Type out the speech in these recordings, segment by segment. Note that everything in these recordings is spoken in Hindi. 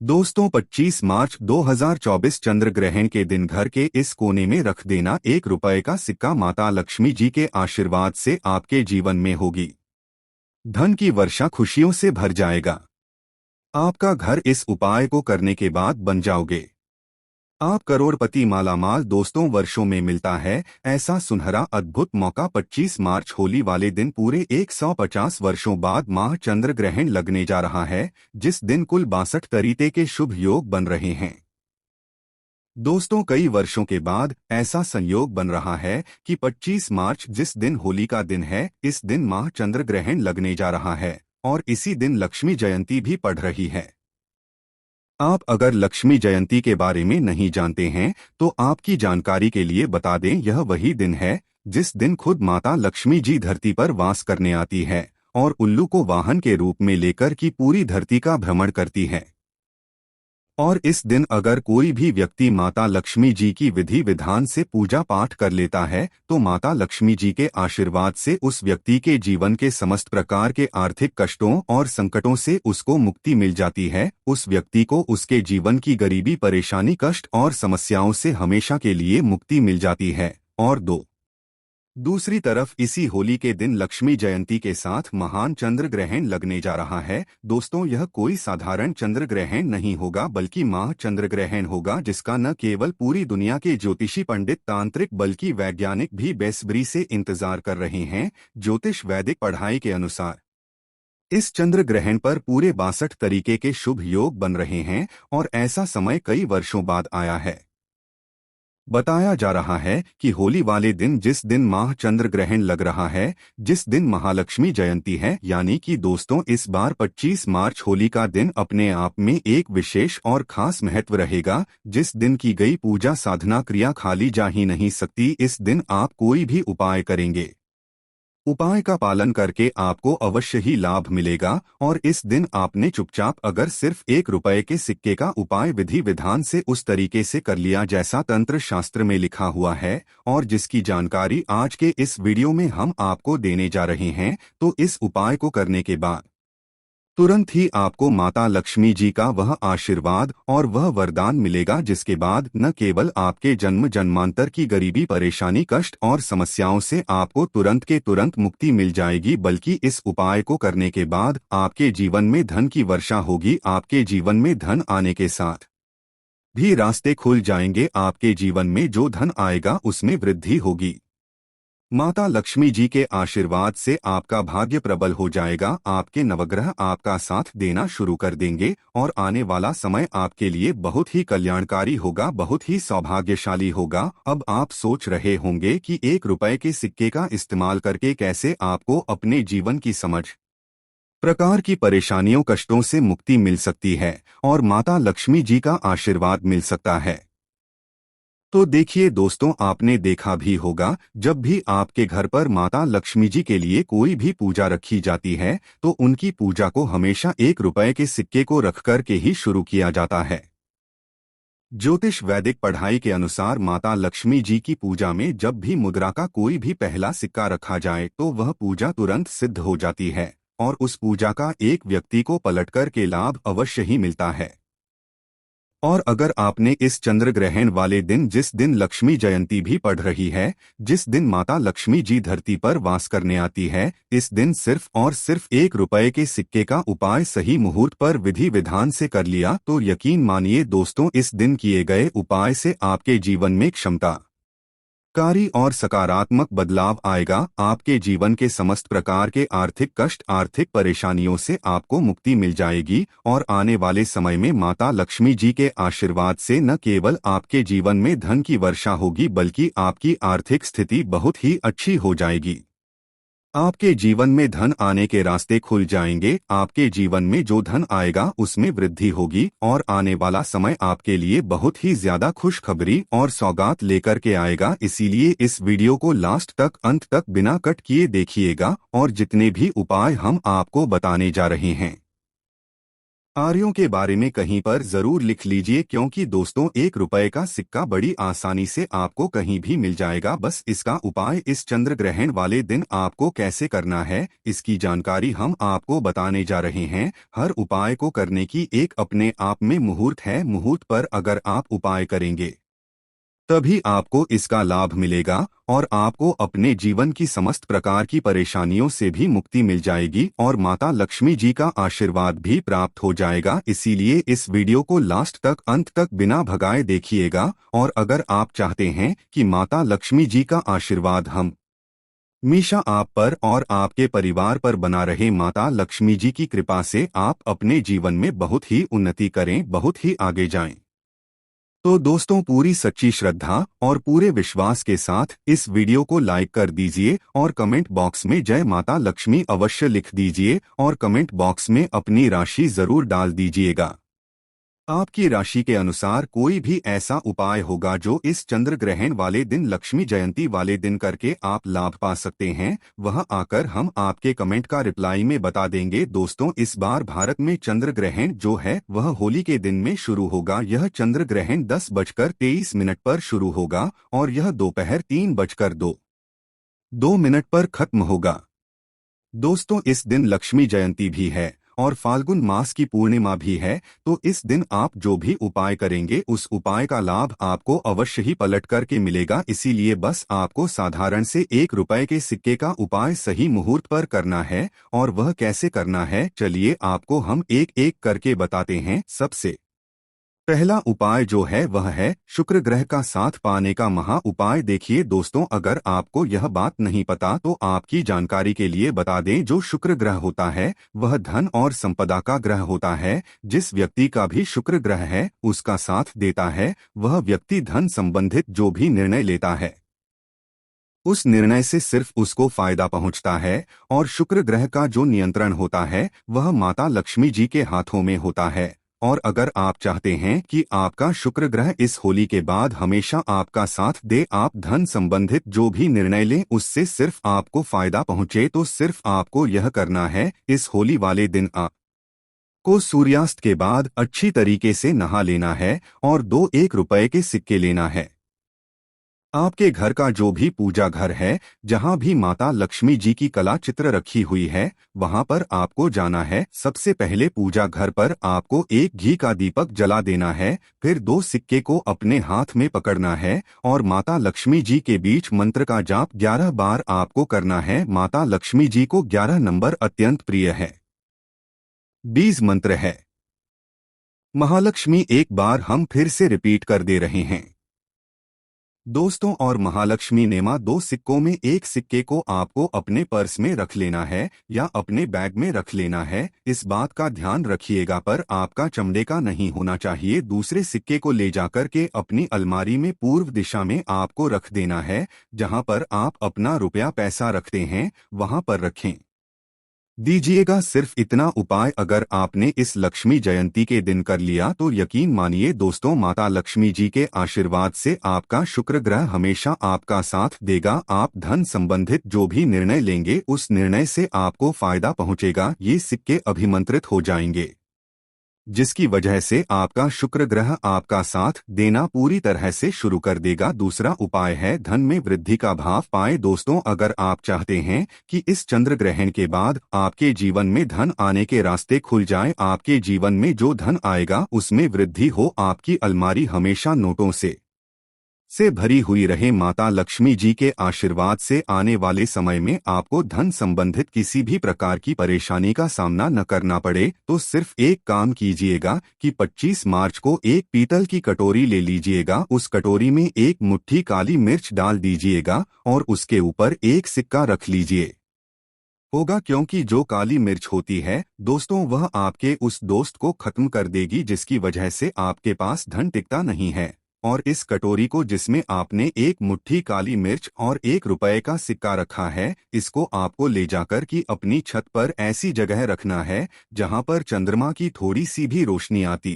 दोस्तों 25 मार्च 2024 चंद्र ग्रहण के दिन घर के इस कोने में रख देना 1 रुपए का सिक्का माता लक्ष्मी जी के आशीर्वाद से आपके जीवन में होगी। धन की वर्षा खुशियों से भर जाएगा। आपका घर इस उपाय को करने के बाद बन जाओगे। आप करोड़पति मालामाल। दोस्तों वर्षों में मिलता है ऐसा सुनहरा अद्भुत मौका। 25 मार्च होली वाले दिन पूरे 150 वर्षों बाद माह चंद्र ग्रहण लगने जा रहा है, जिस दिन कुल 62 तरीके के शुभ योग बन रहे हैं। दोस्तों कई वर्षों के बाद ऐसा संयोग बन रहा है कि 25 मार्च जिस दिन होली का दिन है, इस दिन माह चंद्र ग्रहण लगने जा रहा है और इसी दिन लक्ष्मी जयंती भी पड़ रही है। आप अगर लक्ष्मी जयंती के बारे में नहीं जानते हैं तो आपकी जानकारी के लिए बता दें, यह वही दिन है जिस दिन खुद माता लक्ष्मी जी धरती पर वास करने आती है और उल्लू को वाहन के रूप में लेकर की पूरी धरती का भ्रमण करती है। और इस दिन अगर कोई भी व्यक्ति माता लक्ष्मी जी की विधि विधान से पूजा पाठ कर लेता है तो माता लक्ष्मी जी के आशीर्वाद से उस व्यक्ति के जीवन के समस्त प्रकार के आर्थिक कष्टों और संकटों से उसको मुक्ति मिल जाती है। उस व्यक्ति को उसके जीवन की गरीबी, परेशानी, कष्ट और समस्याओं से हमेशा के लिए मुक्ति मिल जाती है। और दूसरी तरफ इसी होली के दिन लक्ष्मी जयंती के साथ महान चंद्र ग्रहण लगने जा रहा है। दोस्तों यह कोई साधारण चंद्र ग्रहण नहीं होगा बल्कि माह चंद्र ग्रहण होगा, जिसका न केवल पूरी दुनिया के ज्योतिषी, पंडित, तांत्रिक बल्कि वैज्ञानिक भी बेसब्री से इंतजार कर रहे हैं। ज्योतिष वैदिक पढ़ाई के अनुसार इस चंद्र ग्रहण पर पूरे 62 तरीके के शुभ योग बन रहे हैं और ऐसा समय कई वर्षों बाद आया है। बताया जा रहा है कि होली वाले दिन जिस दिन माह चंद्र ग्रहण लग रहा है, जिस दिन महालक्ष्मी जयंती है, यानी कि दोस्तों इस बार 25 मार्च होली का दिन अपने आप में एक विशेष और खास महत्व रहेगा। जिस दिन की गई पूजा, साधना, क्रिया खाली जा ही नहीं सकती। इस दिन आप कोई भी उपाय करेंगे, उपाय का पालन करके आपको अवश्य ही लाभ मिलेगा। और इस दिन आपने चुपचाप अगर सिर्फ 1 रुपए के सिक्के का उपाय विधि विधान से उस तरीके से कर लिया जैसा तंत्र शास्त्र में लिखा हुआ है और जिसकी जानकारी आज के इस वीडियो में हम आपको देने जा रहे हैं, तो इस उपाय को करने के बाद तुरंत ही आपको माता लक्ष्मी जी का वह आशीर्वाद और वह वरदान मिलेगा, जिसके बाद न केवल आपके जन्म जन्मांतर की गरीबी, परेशानी, कष्ट और समस्याओं से आपको तुरंत के तुरंत मुक्ति मिल जाएगी, बल्कि इस उपाय को करने के बाद आपके जीवन में धन की वर्षा होगी। आपके जीवन में धन आने के साथ भी रास्ते खुल जाएंगे। आपके जीवन में जो धन आएगा उसमें वृद्धि होगी। माता लक्ष्मी जी के आशीर्वाद से आपका भाग्य प्रबल हो जाएगा। आपके नवग्रह आपका साथ देना शुरू कर देंगे और आने वाला समय आपके लिए बहुत ही कल्याणकारी होगा, बहुत ही सौभाग्यशाली होगा। अब आप सोच रहे होंगे कि 1 रुपए के सिक्के का इस्तेमाल करके कैसे आपको अपने जीवन की समझ प्रकार की परेशानियों, कष्टों से मुक्ति मिल सकती है और माता लक्ष्मी जी का आशीर्वाद मिल सकता है। तो देखिए दोस्तों, आपने देखा भी होगा जब भी आपके घर पर माता लक्ष्मी जी के लिए कोई भी पूजा रखी जाती है तो उनकी पूजा को हमेशा 1 रुपए के सिक्के को रख कर के ही शुरू किया जाता है। ज्योतिष वैदिक पढ़ाई के अनुसार माता लक्ष्मी जी की पूजा में जब भी मुद्रा का कोई भी पहला सिक्का रखा जाए तो वह पूजा तुरंत सिद्ध हो जाती है और उस पूजा का एक व्यक्ति को पलटकर के लाभ अवश्य ही मिलता है। और अगर आपने इस चंद्र ग्रहण वाले दिन, जिस दिन लक्ष्मी जयंती भी पड़ रही है, जिस दिन माता लक्ष्मी जी धरती पर वास करने आती है, इस दिन सिर्फ और सिर्फ 1 रुपए के सिक्के का उपाय सही मुहूर्त पर विधि विधान से कर लिया तो यकीन मानिए दोस्तों, इस दिन किए गए उपाय से आपके जीवन में क्षमता कारी और सकारात्मक बदलाव आएगा। आपके जीवन के समस्त प्रकार के आर्थिक कष्ट, आर्थिक परेशानियों से आपको मुक्ति मिल जाएगी और आने वाले समय में माता लक्ष्मी जी के आशीर्वाद से न केवल आपके जीवन में धन की वर्षा होगी बल्कि आपकी आर्थिक स्थिति बहुत ही अच्छी हो जाएगी। आपके जीवन में धन आने के रास्ते खुल जाएंगे। आपके जीवन में जो धन आएगा उसमें वृद्धि होगी और आने वाला समय आपके लिए बहुत ही ज्यादा खुशखबरी और सौगात लेकर के आएगा। इसीलिए इस वीडियो को लास्ट तक, अंत तक बिना कट किए देखिएगा और जितने भी उपाय हम आपको बताने जा रहे हैं आर्यों के बारे में कहीं पर जरूर लिख लीजिए, क्योंकि दोस्तों 1 रुपए का सिक्का बड़ी आसानी से आपको कहीं भी मिल जाएगा। बस इसका उपाय इस चंद्र ग्रहण वाले दिन आपको कैसे करना है, इसकी जानकारी हम आपको बताने जा रहे हैं। हर उपाय को करने की एक अपने आप में मुहूर्त है। मुहूर्त पर अगर आप उपाय करेंगे तभी आपको इसका लाभ मिलेगा और आपको अपने जीवन की समस्त प्रकार की परेशानियों से भी मुक्ति मिल जाएगी और माता लक्ष्मी जी का आशीर्वाद भी प्राप्त हो जाएगा। इसीलिए इस वीडियो को लास्ट तक अंत तक बिना भगाए देखिएगा। और अगर आप चाहते हैं कि माता लक्ष्मी जी का आशीर्वाद हमेशा आप पर और आपके परिवार पर बना रहे, माता लक्ष्मी जी की कृपा से आप अपने जीवन में बहुत ही उन्नति करें, बहुत ही आगे जाएं, तो दोस्तों पूरी सच्ची श्रद्धा और पूरे विश्वास के साथ इस वीडियो को लाइक कर दीजिए और कमेंट बॉक्स में जय माता लक्ष्मी अवश्य लिख दीजिए और कमेंट बॉक्स में अपनी राशि जरूर डाल दीजिएगा। आपकी राशि के अनुसार कोई भी ऐसा उपाय होगा जो इस चंद्र ग्रहण वाले दिन, लक्ष्मी जयंती वाले दिन करके आप लाभ पा सकते हैं, वह आकर हम आपके कमेंट का रिप्लाई में बता देंगे। दोस्तों इस बार भारत में चंद्र ग्रहण जो है वह होली के दिन में शुरू होगा। यह चंद्र ग्रहण 10:23 पर शुरू होगा और यह दोपहर 3:02 पर खत्म होगा। दोस्तों इस दिन लक्ष्मी जयंती भी है और फाल्गुन मास की पूर्णिमा भी है, तो इस दिन आप जो भी उपाय करेंगे उस उपाय का लाभ आपको अवश्य ही पलट करके मिलेगा। इसीलिए बस आपको साधारण से 1 रुपए के सिक्के का उपाय सही मुहूर्त पर करना है। और वह कैसे करना है, चलिए आपको हम एक एक करके बताते हैं। सबसे पहला उपाय जो है वह है शुक्र ग्रह का साथ पाने का महा उपाय। देखिए दोस्तों, अगर आपको यह बात नहीं पता तो आपकी जानकारी के लिए बता दें, जो शुक्र ग्रह होता है वह धन और संपदा का ग्रह होता है। जिस व्यक्ति का भी शुक्र ग्रह है उसका साथ देता है, वह व्यक्ति धन संबंधित जो भी निर्णय लेता है उस निर्णय से सिर्फ उसको फायदा पहुंचता है। और शुक्र ग्रह का जो नियंत्रण होता है वह माता लक्ष्मी जी के हाथों में होता है। और अगर आप चाहते हैं कि आपका शुक्र ग्रह इस होली के बाद हमेशा आपका साथ दे, आप धन संबंधित जो भी निर्णय लें उससे सिर्फ आपको फायदा पहुंचे, तो सिर्फ आपको यह करना है, इस होली वाले दिन आपको सूर्यास्त के बाद अच्छी तरीके से नहा लेना है और 1 रुपए के सिक्के लेना है। आपके घर का जो भी पूजा घर है, जहां भी माता लक्ष्मी जी की कला चित्र रखी हुई है, वहां पर आपको जाना है। सबसे पहले पूजा घर पर आपको एक घी का दीपक जला देना है, फिर 2 सिक्के को अपने हाथ में पकड़ना है और माता लक्ष्मी जी के बीच मंत्र का जाप 11 बार आपको करना है। माता लक्ष्मी जी को 11 नंबर अत्यंत प्रिय है। बीज मंत्र है महालक्ष्मी। एक बार हम फिर से रिपीट कर दे रहे हैं दोस्तों। और महालक्ष्मी नेमा 2 सिक्कों में 1 सिक्के को आपको अपने पर्स में रख लेना है या अपने बैग में रख लेना है। इस बात का ध्यान रखिएगा, पर आपका चमड़े का नहीं होना चाहिए। दूसरे सिक्के को ले जाकर के अपनी अलमारी में पूर्व दिशा में आपको रख देना है। जहां पर आप अपना रुपया पैसा रखते हैं वहां पर रखें दीजिएगा। सिर्फ इतना उपाय अगर आपने इस लक्ष्मी जयंती के दिन कर लिया तो यकीन मानिए दोस्तों, माता लक्ष्मी जी के आशीर्वाद से आपका शुक्र ग्रह हमेशा आपका साथ देगा। आप धन संबंधित जो भी निर्णय लेंगे उस निर्णय से आपको फायदा पहुंचेगा। ये सिक्के अभिमंत्रित हो जाएंगे, जिसकी वजह से आपका शुक्र ग्रह आपका साथ देना पूरी तरह से शुरू कर देगा। दूसरा उपाय है धन में वृद्धि का भाव पाए। दोस्तों अगर आप चाहते हैं कि इस चंद्र ग्रहण के बाद आपके जीवन में धन आने के रास्ते खुल जाएं, आपके जीवन में जो धन आएगा उसमें वृद्धि हो, आपकी अलमारी हमेशा नोटों से भरी हुई रहे, माता लक्ष्मी जी के आशीर्वाद से आने वाले समय में आपको धन संबंधित किसी भी प्रकार की परेशानी का सामना न करना पड़े, तो सिर्फ एक काम कीजिएगा कि 25 मार्च को एक पीतल की कटोरी ले लीजिएगा। उस कटोरी में एक मुट्ठी काली मिर्च डाल दीजिएगा और उसके ऊपर 1 सिक्का रख लीजिए होगा, क्योंकि जो काली मिर्च होती है दोस्तों वह आपके उस दोस्त को खत्म कर देगी जिसकी वजह से आपके पास धन टिकता नहीं है। और इस कटोरी को जिसमें आपने एक मुट्ठी काली मिर्च और 1 रुपए का सिक्का रखा है, इसको आपको ले जाकर की अपनी छत पर ऐसी जगह रखना है जहां पर चंद्रमा की थोड़ी सी भी रोशनी आती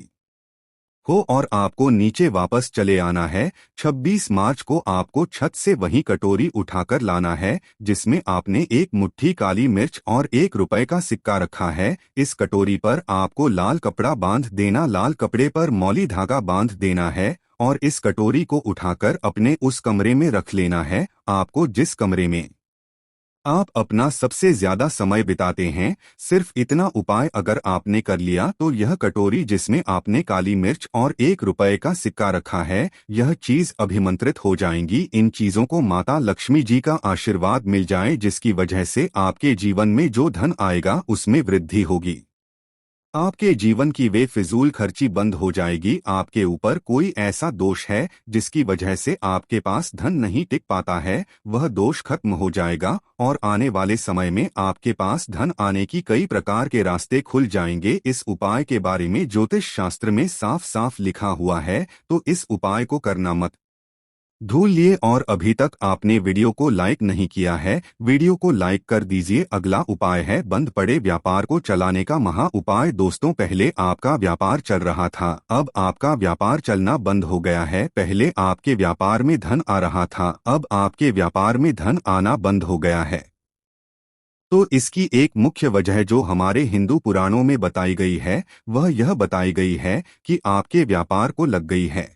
हो और आपको नीचे वापस चले आना है। 26 मार्च को आपको छत से वही कटोरी उठाकर लाना है जिसमें आपने एक मुट्ठी काली मिर्च और 1 रुपए का सिक्का रखा है। इस कटोरी पर आपको लाल कपड़ा बांध देना, लाल कपड़े पर मौली धागा बांध देना है और इस कटोरी को उठाकर अपने उस कमरे में रख लेना है। आपको जिस कमरे में आप अपना सबसे ज्यादा समय बिताते हैं, सिर्फ इतना उपाय अगर आपने कर लिया तो यह कटोरी जिसमें आपने काली मिर्च और 1 रुपए का सिक्का रखा है, यह चीज अभिमंत्रित हो जाएंगी। इन चीजों को माता लक्ष्मी जी का आशीर्वाद मिल जाए जिसकी वजह से आपके जीवन में जो धन आएगा उसमें वृद्धि होगी। आपके जीवन की वे फिजूल खर्ची बंद हो जाएगी। आपके ऊपर कोई ऐसा दोष है जिसकी वजह से आपके पास धन नहीं टिक पाता है, वह दोष खत्म हो जाएगा और आने वाले समय में आपके पास धन आने की कई प्रकार के रास्ते खुल जाएंगे। इस उपाय के बारे में ज्योतिष शास्त्र में साफ साफ लिखा हुआ है, तो इस उपाय को करना मत भूलिए। और अभी तक आपने वीडियो को लाइक नहीं किया है, वीडियो को लाइक कर दीजिए। अगला उपाय है बंद पड़े व्यापार को चलाने का महा उपाय। दोस्तों, पहले आपका व्यापार चल रहा था, अब आपका व्यापार चलना बंद हो गया है। पहले आपके व्यापार में धन आ रहा था, अब आपके व्यापार में धन आना बंद हो गया है। तो इसकी एक मुख्य वजह जो हमारे हिंदू पुराणों में बताई गई है, वह यह बताई गई है कि आपके व्यापार को लग गई है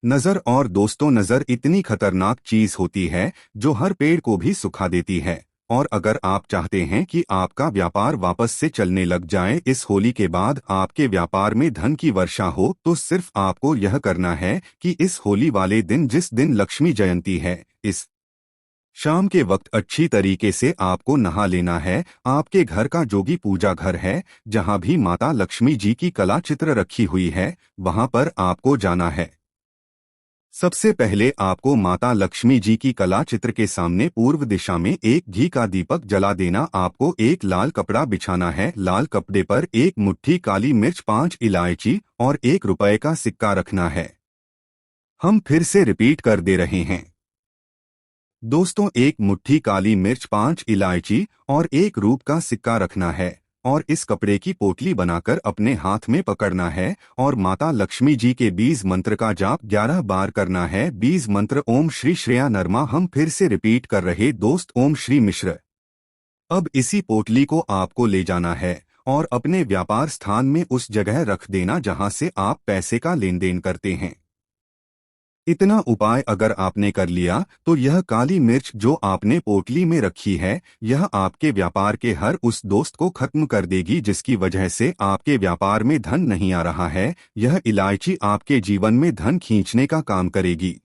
नजर। और दोस्तों, नजर इतनी खतरनाक चीज होती है जो हर पेड़ को भी सुखा देती है। और अगर आप चाहते हैं कि आपका व्यापार वापस से चलने लग जाए, इस होली के बाद आपके व्यापार में धन की वर्षा हो, तो सिर्फ आपको यह करना है कि इस होली वाले दिन, जिस दिन लक्ष्मी जयंती है, इस शाम के वक्त अच्छी तरीके से आपको नहा लेना है। आपके घर का जो भी पूजा घर है, जहां भी माता लक्ष्मी जी की कला चित्र रखी हुई है, वहां पर आपको जाना है। सबसे पहले आपको माता लक्ष्मी जी की कला चित्र के सामने पूर्व दिशा में एक घी का दीपक जला देना। आपको एक लाल कपड़ा बिछाना है, लाल कपड़े पर एक मुट्ठी काली मिर्च, 5 इलायची और 1 रुपए का सिक्का रखना है। हम फिर से रिपीट कर दे रहे हैं दोस्तों, एक मुट्ठी काली मिर्च, 5 इलायची और 1 रुपए का सिक्का रखना है और इस कपड़े की पोटली बनाकर अपने हाथ में पकड़ना है और माता लक्ष्मी जी के बीज मंत्र का जाप 11 बार करना है। बीज मंत्र ओम श्री श्रेया नरमा। हम फिर से रिपीट कर रहे दोस्त, ओम श्री मिश्र। अब इसी पोटली को आपको ले जाना है और अपने व्यापार स्थान में उस जगह रख देना जहां से आप पैसे का लेन देन करते हैं। इतना उपाय अगर आपने कर लिया तो यह काली मिर्च जो आपने पोटली में रखी है, यह आपके व्यापार के हर उस दोस्त को खत्म कर देगी जिसकी वजह से आपके व्यापार में धन नहीं आ रहा है। यह इलायची आपके जीवन में धन खींचने का काम करेगी।